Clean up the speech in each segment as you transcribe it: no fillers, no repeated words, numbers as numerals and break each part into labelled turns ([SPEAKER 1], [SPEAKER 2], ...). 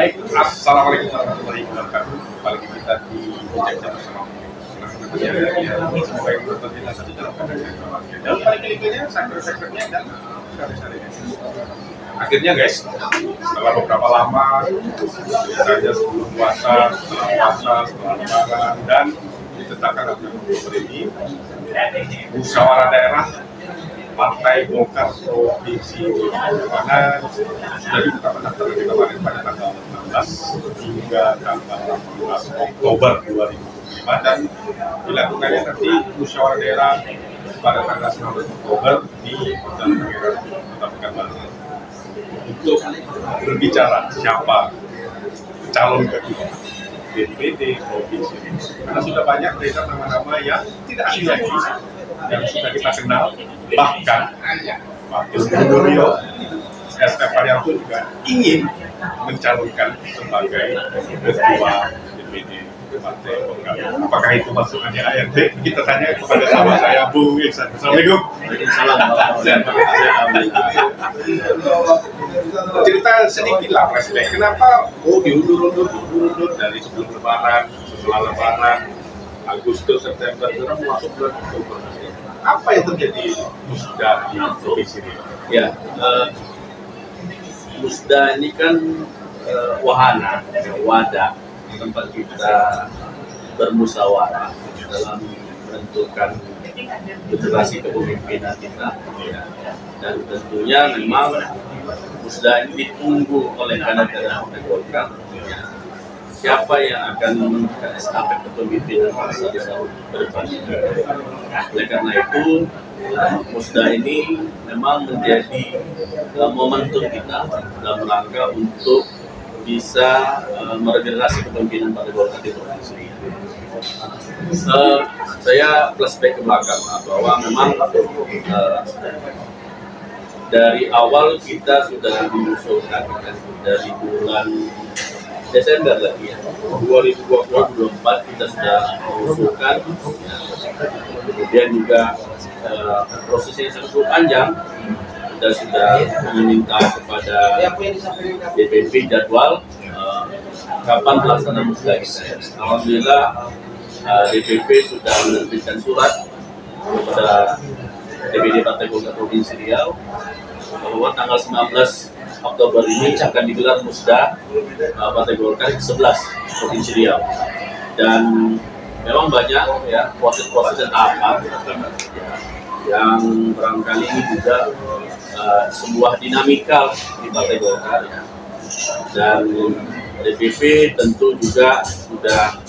[SPEAKER 1] Baik, assalamualaikum warahmatullahi wabarakatuh. Kembali kita di Jakarta bersama semoga yang beruntung kita satu dalam keadaan dan balik-baliknya sektor-sektornya dan sektor-sektornya. Akhirnya guys, setelah beberapa lama, misalnya sebelum puasa, setelah lebaran, dan ditetapkan oleh Oktober ini, musyawarah daerah Partai Golkar Provinsi mana sudah dibuka pendaftaran kemarin pada tanggal 16 hingga tanggal 18 Oktober 2025 dan dilakukannya nanti musyawarah daerah pada tanggal 19 Oktober di Kota Pekanbaru untuk berbicara siapa calon ketua DPD Provinsi ini. Karena sudah banyak beredar nama-nama yang tidak asing lagi, yang sudah kita kenal, bahkan Wakil Gubernur Riau S. Haryanto juga ingin mencalonkan sebagai ketua DPD Partai Golkar. Apakah itu maksudnya ART? Kita tanya kepada sahabat saya, Bung Iksan. Assalamualaikum. Cerita sedikit lah flashback. Kenapa diundur dari sebelum Lebaran, setelah Lebaran, Agustus, September, sekarang masuk bulan Oktober. Apa yang terjadi Musda di provinsi ini?
[SPEAKER 2] Ya, Musda ini kan wahana, wadah tempat kita bermusyawarah dalam menentukan generasi kepemimpinan kita. Ya. Dan tentunya memang Musda ini ditunggu oleh kader-kader Partai Golkar. Ya. Siapa yang akan menentukan estafet kepemimpinan bangsa ke depan. Oleh karena itu, Musda ini memang menjadi momentum kita dalam rangka untuk bisa meregenerasi kepemimpinan Partai Golkar di provinsi ini. Saya flashback ke belakang bahwa memang dari awal kita sudah mengusulkan dari bulan Desember lagi ya, 2024 kita sudah mengusulkan, kemudian juga prosesnya sangat panjang. Kita sudah meminta kepada DPP jadwal kapan pelaksanaan musda kita. Alhamdulillah DPP sudah menerbitkan surat kepada DPD Partai Golkar Provinsi Riau bahwa tanggal 19 Oktober ini akan digelar musda Partai Golkar 11 Provinsi Riau. Dan memang banyak ya proses-proses dan tahapan yang barangkali ini juga sebuah dinamika di Partai Golkar ya. Dan DPP tentu juga sudah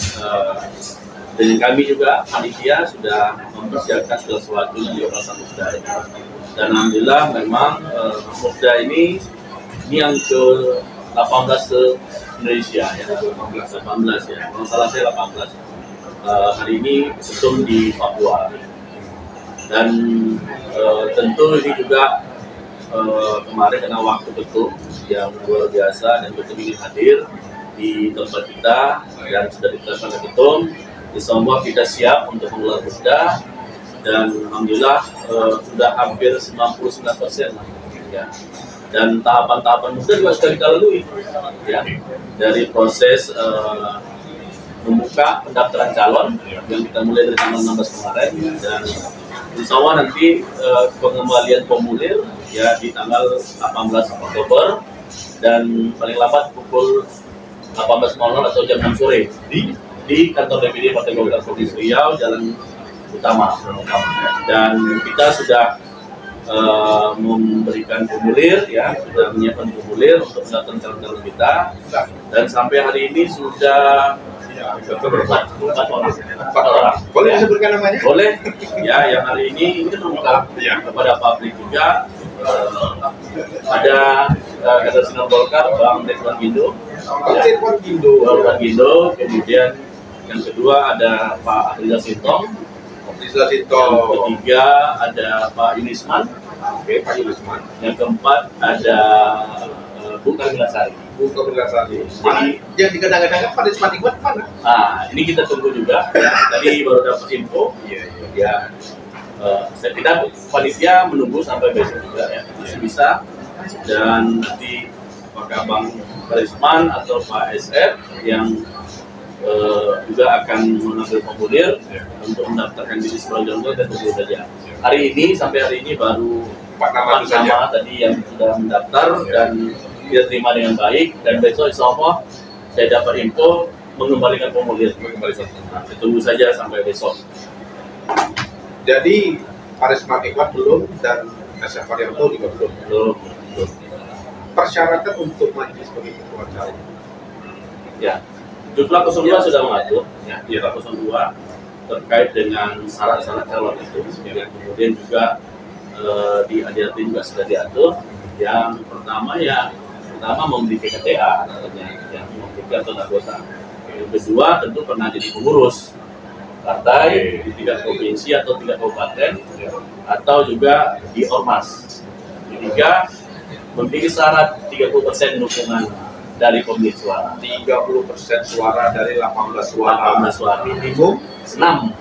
[SPEAKER 2] dengan kami juga panitia sudah mempersiapkan segala sesuatu di pelaksanaan musda ini. Dan alhamdulillah memang musda ini yang ke-18 se-Indonesia ya, 18 ya, kalau salah saya 18. Hari ini ketum di Papua. Dan tentu ini juga kemarin karena waktu ketum yang luar biasa dan ketum ini hadir di tempat kita dan sudah ditetapkan oleh ketum. Insyaallah kita siap untuk menggelar musda dan alhamdulillah sudah hampir 99% ya. Dan tahapan-tahapan musda juga sudah kita lalui ya, dari proses membuka pendaftaran calon yang kita mulai dari tanggal 16 kemarin dan insya Allah nanti pengembalian formulir ya di tanggal 18 Oktober dan paling lambat pukul 18.00 atau jam 6 sore di kantor DPD Partai Golkar Provinsi Riau, Jalan Utama. Dan kita sudah memberikan formulir ya, sudah menyiapkan formulir untuk mendaftarkan calon-calon kita dan sampai hari ini sudah 4 orang.
[SPEAKER 1] Boleh disebutkan namanya?
[SPEAKER 2] Boleh. Ya, yang hari ini terbuka kepada publik juga. Ada kader Sinar Golkar, Bang Ridwan Gindo. Ridwan Gindo. Kemudian yang kedua ada Pak Rizal Sintong. Yang ketiga ada Pak Yunisman.
[SPEAKER 1] Oke, Pak Yunisman.
[SPEAKER 2] Yang keempat ada Bung Kamilasari.
[SPEAKER 1] Jadi yang digadang-gadang Pak Yunisman ikut mana?
[SPEAKER 2] Nah, ini kita tunggu juga. Ya. Tadi baru dapat info. Ya, kita panitia menunggu sampai besok juga ya, masih bisa. Dan nanti apakah Bang Karisman atau Pak SF yang juga akan mengambil formulir untuk mendaftarkan diri sebagai calon dan tentu saja. Hari ini sampai hari ini baru 4 nama tadi yang sudah mendaftar dan dia terima dengan baik, dan besok insya Allah saya dapat info mengembalikan formulir. Nah, tunggu saja sampai besok.
[SPEAKER 1] Jadi Karisman Ikhwan belum dan SF Haryanto juga belum. Persyaratan untuk maju sebagai ketua calon.
[SPEAKER 2] Ya. Jumlah 02 sudah mengatur, ya, jumlah 02 terkait dengan syarat-syarat calon itu. Kemudian juga di ADRT juga sudah diatur. Yang pertama memiliki KTA, yang memiliki kartu anggota. Yang kedua tentu pernah jadi pengurus partai di tingkat provinsi atau tingkat kabupaten, atau juga di ormas. Ketiga, memiliki syarat 30% dukungan dari pemilik suara.
[SPEAKER 1] 30% suara dari 18 suara. Minimum
[SPEAKER 2] 6.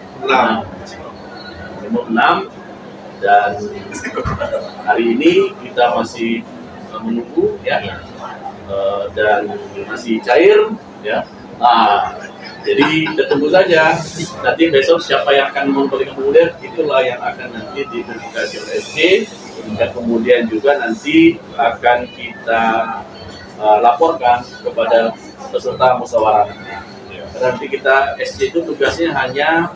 [SPEAKER 2] Minimum 6. Dan hari ini kita masih menunggu ya. Dan masih cair ya. Nah, jadi kita tunggu saja. Nanti besok siapa yang akan memberikan formulir, itulah yang akan nanti diverifikasi oleh SC. Dan kemudian juga nanti akan kita laporkan kepada peserta musyawarah. Nanti kita SC itu tugasnya hanya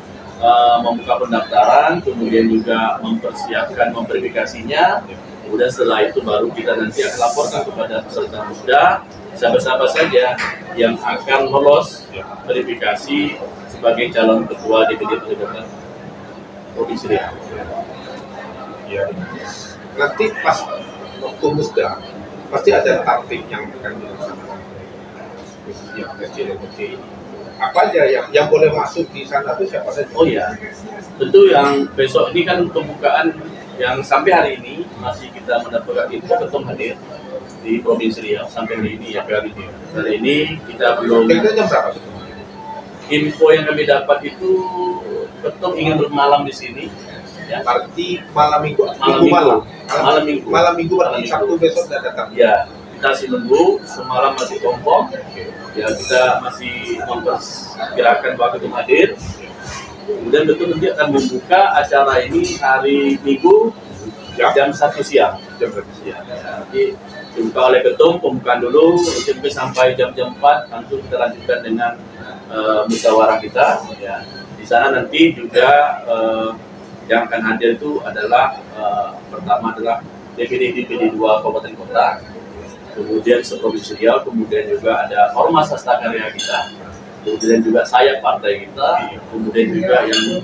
[SPEAKER 2] membuka pendaftaran, kemudian juga mempersiapkan memverifikasinya. Kemudian setelah itu baru kita nanti akan laporkan kepada peserta musda siapa-siapa saja yang akan lolos verifikasi sebagai calon ketua DPD Provinsi Riau.
[SPEAKER 1] Ya. Nanti pas waktu musda pasti ada taktik yang akan dilaksanakan. Yang kecil-kecil. Apa aja yang boleh masuk di sana itu siapa saja?
[SPEAKER 2] Oh iya, tentu yang besok ini kan pembukaan yang sampai hari ini masih kita mendapatkan info ketum hadir di Provinsi Riau sampai hari ini ya. Hari ini kita belum.
[SPEAKER 1] Kira-kira jam berapa?
[SPEAKER 2] Info yang kami dapat itu ketum ingin bermalam di sini. Ya.
[SPEAKER 1] Berarti malam minggu. Malam minggu berarti Sabtu besok sudah datang.
[SPEAKER 2] Ya, kita masih nunggu, semalam masih kompom. Ya, kita masih memperkirakan waktu itu hadir. Kemudian betul nanti akan membuka acara ini hari Minggu jam 1 siang. Nanti dibuka oleh ketum, pembukaan dulu, sampai jam 4 langsung kita lanjutkan dengan musyawarah kita. Ya. Di sana nanti juga yang akan hadir itu adalah pertama adalah DPD 2 Kabupaten Kota, kemudian seprovinsi Riau, kemudian juga ada Ormas Hasta Karya kita, kemudian juga sayap partai kita, kemudian juga yang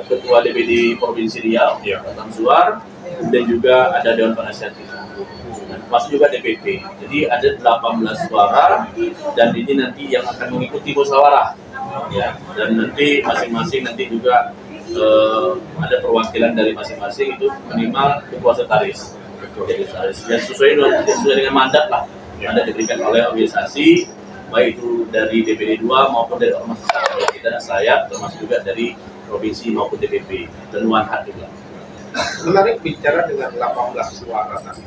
[SPEAKER 2] ketua DPD Provinsi Riau, Batam Suar, kemudian juga ada Dewan Penasihat kita, dan masuk juga DPP. Jadi ada 18 suara, dan ini nanti yang akan mengikuti musyawarah. Ya, dan nanti masing-masing nanti juga ada perwakilan dari masing-masing itu minimal ketua sekretaris. Ya, sesuai dengan mandat lah, mandat diberikan oleh organisasi, baik itu dari DPD 2 maupun dari ormas kita dan sayap, termasuk juga dari provinsi maupun DPP dan Wanhat juga.
[SPEAKER 1] Menarik bicara dengan 18 suara tadi,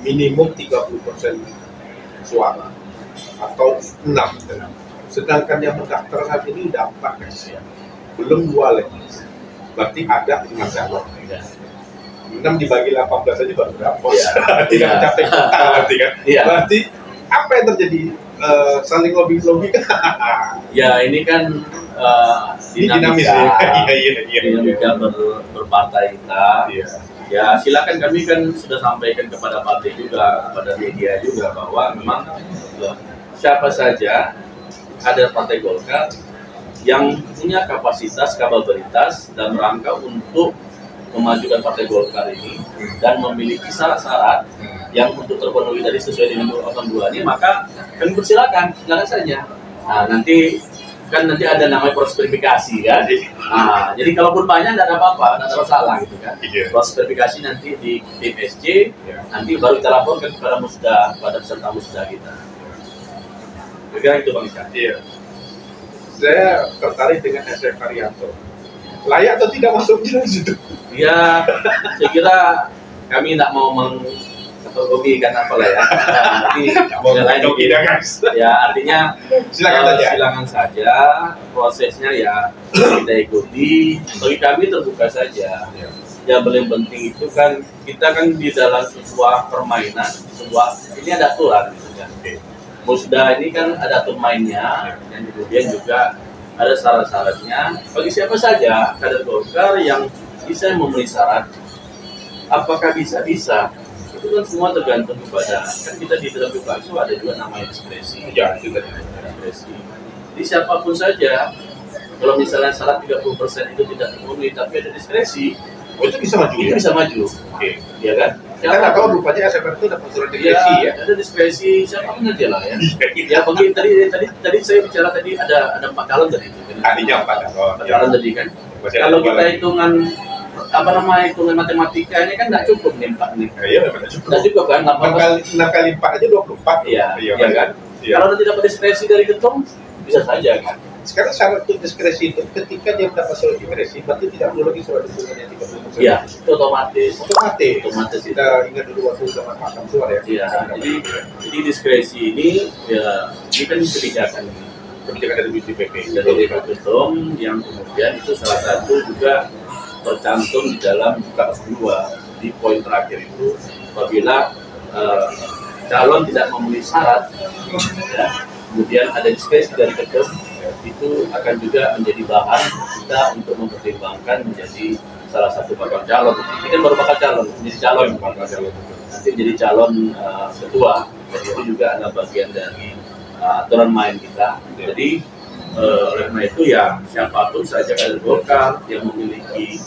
[SPEAKER 1] minimum 30% suara atau 6. Sedangkan yang mendaftar saat ini udah 4 ya. Belum 2 lagi. Berarti ada 5 calon. 6 dibagi 18 aja baru berapa? Tidak mencapai kota berarti kan? Berarti apa yang terjadi? Saling lobby kan?
[SPEAKER 2] Ya ini kan dinamika berpartai kita. Ya silakan, kami kan sudah sampaikan kepada partai juga, kepada media juga bahwa memang siapa saja ada Partai Golkar yang punya kapasitas, kapabilitas dan rangka untuk memajukan Partai Golkar ini dan memiliki syarat-syarat yang untuk terpenuhi tadi sesuai dengan 282 ini, maka kami silakan saja. Nah, nanti ada namanya proses verifikasi kan. Nah, jadi kalaupun banyak tidak ada apa-apa, tidak ada masalah gitu kan. Proses verifikasi nanti di tim SC, nanti baru kita laporkan kepada musda, pada peserta musda kita. Kira itu Bang Ica.
[SPEAKER 1] Iya. Saya tertarik dengan SF Haryanto. Layak atau tidak masuk di situ?
[SPEAKER 2] Ya, saya kira kami tidak mau atau kopi kan apa lah ya. Nanti
[SPEAKER 1] Mau
[SPEAKER 2] yang lain
[SPEAKER 1] kopi dah, guys.
[SPEAKER 2] ya artinya
[SPEAKER 1] Silakan
[SPEAKER 2] saja prosesnya ya kita ikuti. Bagi kami terbuka saja. Yang paling penting itu kan kita kan di dalam sebuah permainan, ini ada aturan gitu kan. Musda ini kan ada aturan mainnya, dan kemudian juga ada syarat-syaratnya bagi siapa saja kader Golkar yang bisa memenuhi syarat. Apakah bisa? Itu kan semua tergantung kepada, kan kita di dalam PKS ada juga namanya diskresi.
[SPEAKER 1] Ya, itu
[SPEAKER 2] diskresi. Jadi siapapun saja, kalau misalnya syarat 30% itu tidak terpenuhi tapi ada diskresi,
[SPEAKER 1] itu bisa maju.
[SPEAKER 2] Itu bisa maju.
[SPEAKER 1] Oke.
[SPEAKER 2] Ya kan?
[SPEAKER 1] Kita nggak tahu rupanya SMR itu dapat surat diskresi ya.
[SPEAKER 2] Ada diskresi siapapun aja lah ya. Ya bagi tadi saya bicara tadi ada 4 calon tadi.
[SPEAKER 1] Tadinya 4 calon.
[SPEAKER 2] Calon tadi kan. Kalau kita hitungan hitungan matematika ini kan nggak cukup nih 4 nih.
[SPEAKER 1] Iya, nggak cukup.
[SPEAKER 2] Nggak cukup kan?
[SPEAKER 1] 6 kali 4 aja 24.
[SPEAKER 2] Iya kan?
[SPEAKER 1] Iya.
[SPEAKER 2] Kalau nanti dapat diskresi dari ketum bisa saja kan.
[SPEAKER 1] Sekarang syarat untuk diskresi itu ketika dia mendapat surat diskresi berarti tidak perlu lagi surat dukungan yang 30%.
[SPEAKER 2] Iya, itu otomatis
[SPEAKER 1] Kita ingat dulu waktu zaman Pak Samsul ya.
[SPEAKER 2] Iya, jadi diskresi ini ya ini kan kebijakan
[SPEAKER 1] dari BPP
[SPEAKER 2] dari ketum yang kemudian itu salah satu juga tercantum di dalam KUS 2 di poin terakhir itu apabila calon tidak memenuhi syarat ya, kemudian ada diskresi dari ketum itu akan juga menjadi bahan kita untuk mempertimbangkan menjadi salah satu bakal calon. Ini kan baru bakal calon, menjadi calon nanti menjadi calon ketua. Jadi itu juga adalah bagian dari aturan main kita. Jadi oleh karena itu ya siapapun saja kader Golkar yang memiliki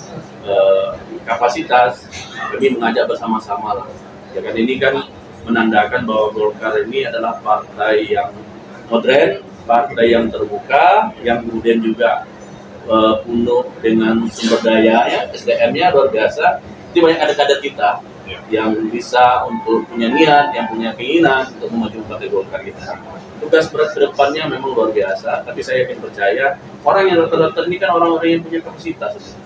[SPEAKER 2] kapasitas, kami mengajak bersama-sama lah. Ya kan ini kan menandakan bahwa Golkar ini adalah partai yang modern, partai yang terbuka, yang kemudian juga penuh dengan sumber daya, ya, SDM-nya luar biasa. Jadi banyak kader-kader kita yang bisa untuk punya niat, yang punya keinginan untuk memajukan partai Golkar kita. Tugas berat ke depannya memang luar biasa, tapi saya yakin percaya orang yang rata-rata ini kan orang-orang yang punya kapasitas,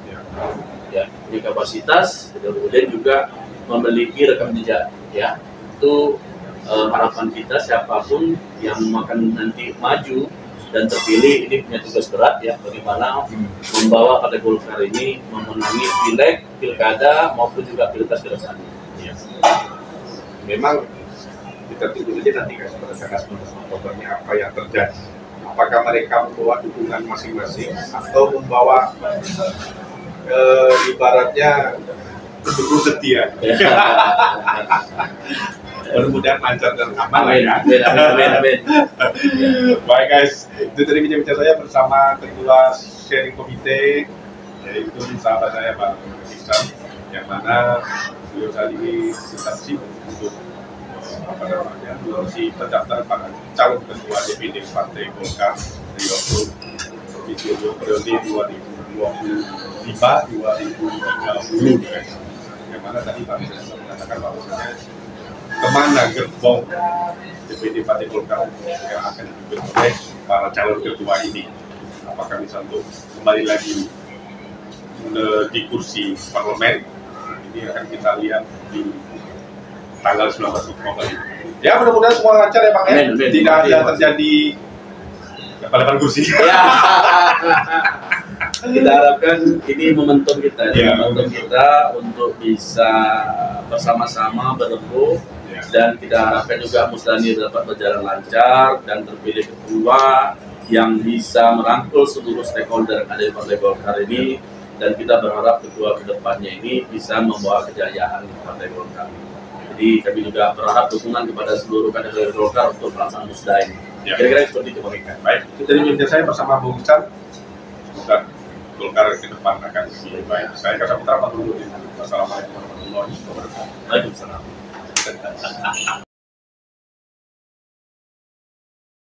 [SPEAKER 2] ya, punya kapasitas, kemudian juga memiliki rekam jejak, ya. Itu harapan kita siapapun yang akan nanti maju dan terpilih ini punya tugas berat ya, bagaimana membawa partai Golkar ini memenangi pileg, pilkada maupun juga pilpres ke depan. Ya.
[SPEAKER 1] Memang kita tunggu saja nanti guys pada tanggal 19 Oktobernya apa yang terjadi. Apakah mereka membawa dukungan masing-masing atau membawa ibaratnya pendukung setia. Mudah-mudahan lancar dan aman lah ya.
[SPEAKER 2] Amin.
[SPEAKER 1] Baik guys, itu tadi bincang saya bersama ketua sharing komite yaitu sahabat saya Pak Iksan, yang mana beliau saat ini tetap sibuk untuk mengurusi pendaftaran para calon ketua DPD Partai Golkar dari waktu provinsi periode 2025-2030 guys. Yang mana tadi Pak Iksan sudah mengatakan bahwasanya kemana gerbong DPD Partai Golkar yang akan dipimpin oleh para calon ketua ini, apakah bisa untuk kembali lagi di kursi parlemen, ini akan kita lihat di tanggal 19 Oktober ini. Ya mudah-mudahan semua lancar ya Pak ya, tidak ada terjadi balapan kursi.
[SPEAKER 2] Ya. Kita harapkan ini momentum kita, momentum kita untuk bisa bersama-sama berembuk. Dan kita harapkan juga Musdani dapat berjalan lancar dan terpilih ketua yang bisa merangkul seluruh stakeholder yang ada di Partai Golkar ini, dan kita berharap ketua kedepannya ini bisa membawa kejayaan di Partai Golkar. Jadi kami juga berharap dukungan kepada seluruh kader Golkar untuk pelaksanaan Musda ini. Kira-kira seperti itu Pak.
[SPEAKER 1] Baik, itu tadi bincang saya bersama Bung Iksan. Semoga Golkar ke depan akan lebih baik. Saya Kasar Putra, Assalamualaikum warahmatullahi wabarakatuh.
[SPEAKER 2] Waalaikumsalam.